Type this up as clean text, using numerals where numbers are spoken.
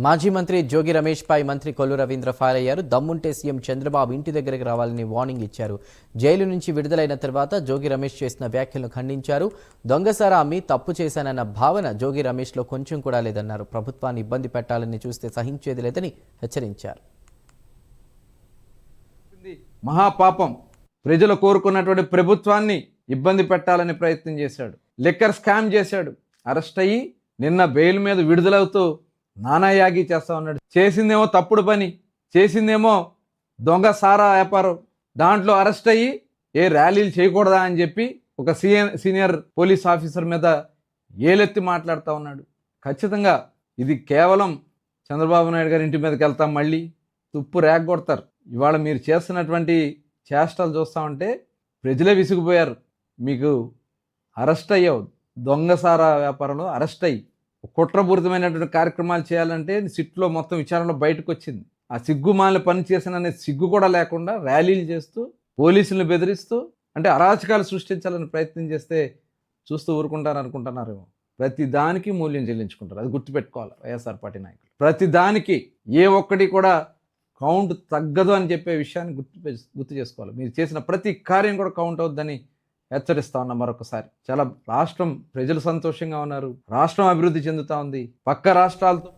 మాజీ మంత్రి జోగి రమేష్ పై మంత్రి కొల్లు రవీంద్ర ఫైర్ అయ్యారు. దమ్ముంటే సీఎం చంద్రబాబు ఇంటి దగ్గరికి రావాలని వార్నింగ్ ఇచ్చారు. జైలు నుంచి విడుదలైన తర్వాత జోగి రమేష్ చేసిన వ్యాఖ్యలను ఖండించారు. దొంగసారా అమ్మి తప్పు చేశానన్న భావన జోగి రమేష్లో కొంచెం కూడా లేదన్నారు. ప్రభుత్వాన్ని ఇబ్బంది పెట్టాలని చూస్తే సహించేది లేదని హెచ్చరించారు. మహాపాపం, ప్రజలు కోరుకున్నటువంటి ప్రభుత్వాన్ని ఇబ్బంది పెట్టాలని ప్రయత్నం చేశాడు. లిక్కర్ స్కామ్ చేశాడు. అరెస్ట్ అయ్యి నిన్న బెయిల్ మీద విడుదలవుతూ నానాయాగి చేస్తా ఉన్నాడు. చేసిందేమో తప్పుడు పని, చేసిందేమో దొంగ సారా వ్యాపారం. దాంట్లో అరెస్ట్ అయ్యి ర్యాలీలు చేయకూడదా అని చెప్పి ఒక సీనియర్ పోలీస్ ఆఫీసర్ మీద ఏలెత్తి మాట్లాడుతూ ఉన్నాడు. ఖచ్చితంగా ఇది కేవలం చంద్రబాబు నాయుడు గారి ఇంటి మీదకి వెళ్తాం, మళ్ళీ తుప్పు రేగొడతారు. ఇవాళ మీరు చేస్తున్నటువంటి చేష్టలు చూస్తామంటే ప్రజలే విసిగిపోయారు. మీకు అరెస్ట్ అయ్యావు, దొంగసారా వ్యాపారంలో అరెస్ట్ అయ్యి కుట్రపూరితమైనటువంటి కార్యక్రమాలు చేయాలంటే సిట్లో మొత్తం విచారణలో బయటకు వచ్చింది. ఆ సిగ్గుమాలిన పని చేసిన సిగ్గు కూడా లేకుండా ర్యాలీలు చేస్తూ పోలీసులను బెదిరిస్తూ అంటే అరాచకాలు సృష్టించాలని ప్రయత్నం చేస్తే చూస్తూ ఊరుకుంటారు అనుకుంటున్నారేమో. ప్రతి దానికి మూల్యం చెల్లించుకుంటారు. అది గుర్తుపెట్టుకోవాలి వైఎస్ఆర్ పార్టీ నాయకులు. ప్రతి దానికి ఏ ఒక్కటి కూడా కౌంట్ తగ్గదు అని చెప్పే విషయాన్ని గుర్తు చేసుకోవాలి. మీరు చేసిన ప్రతి కార్యం కూడా కౌంట్ అవుద్దని హెచ్చరిస్తా ఉన్నా మరొకసారి. చాలా రాష్ట్రం ప్రజలు సంతోషంగా ఉన్నారు. రాష్ట్రం అభివృద్ధి చెందుతా ఉంది. పక్క రాష్ట్రాలతో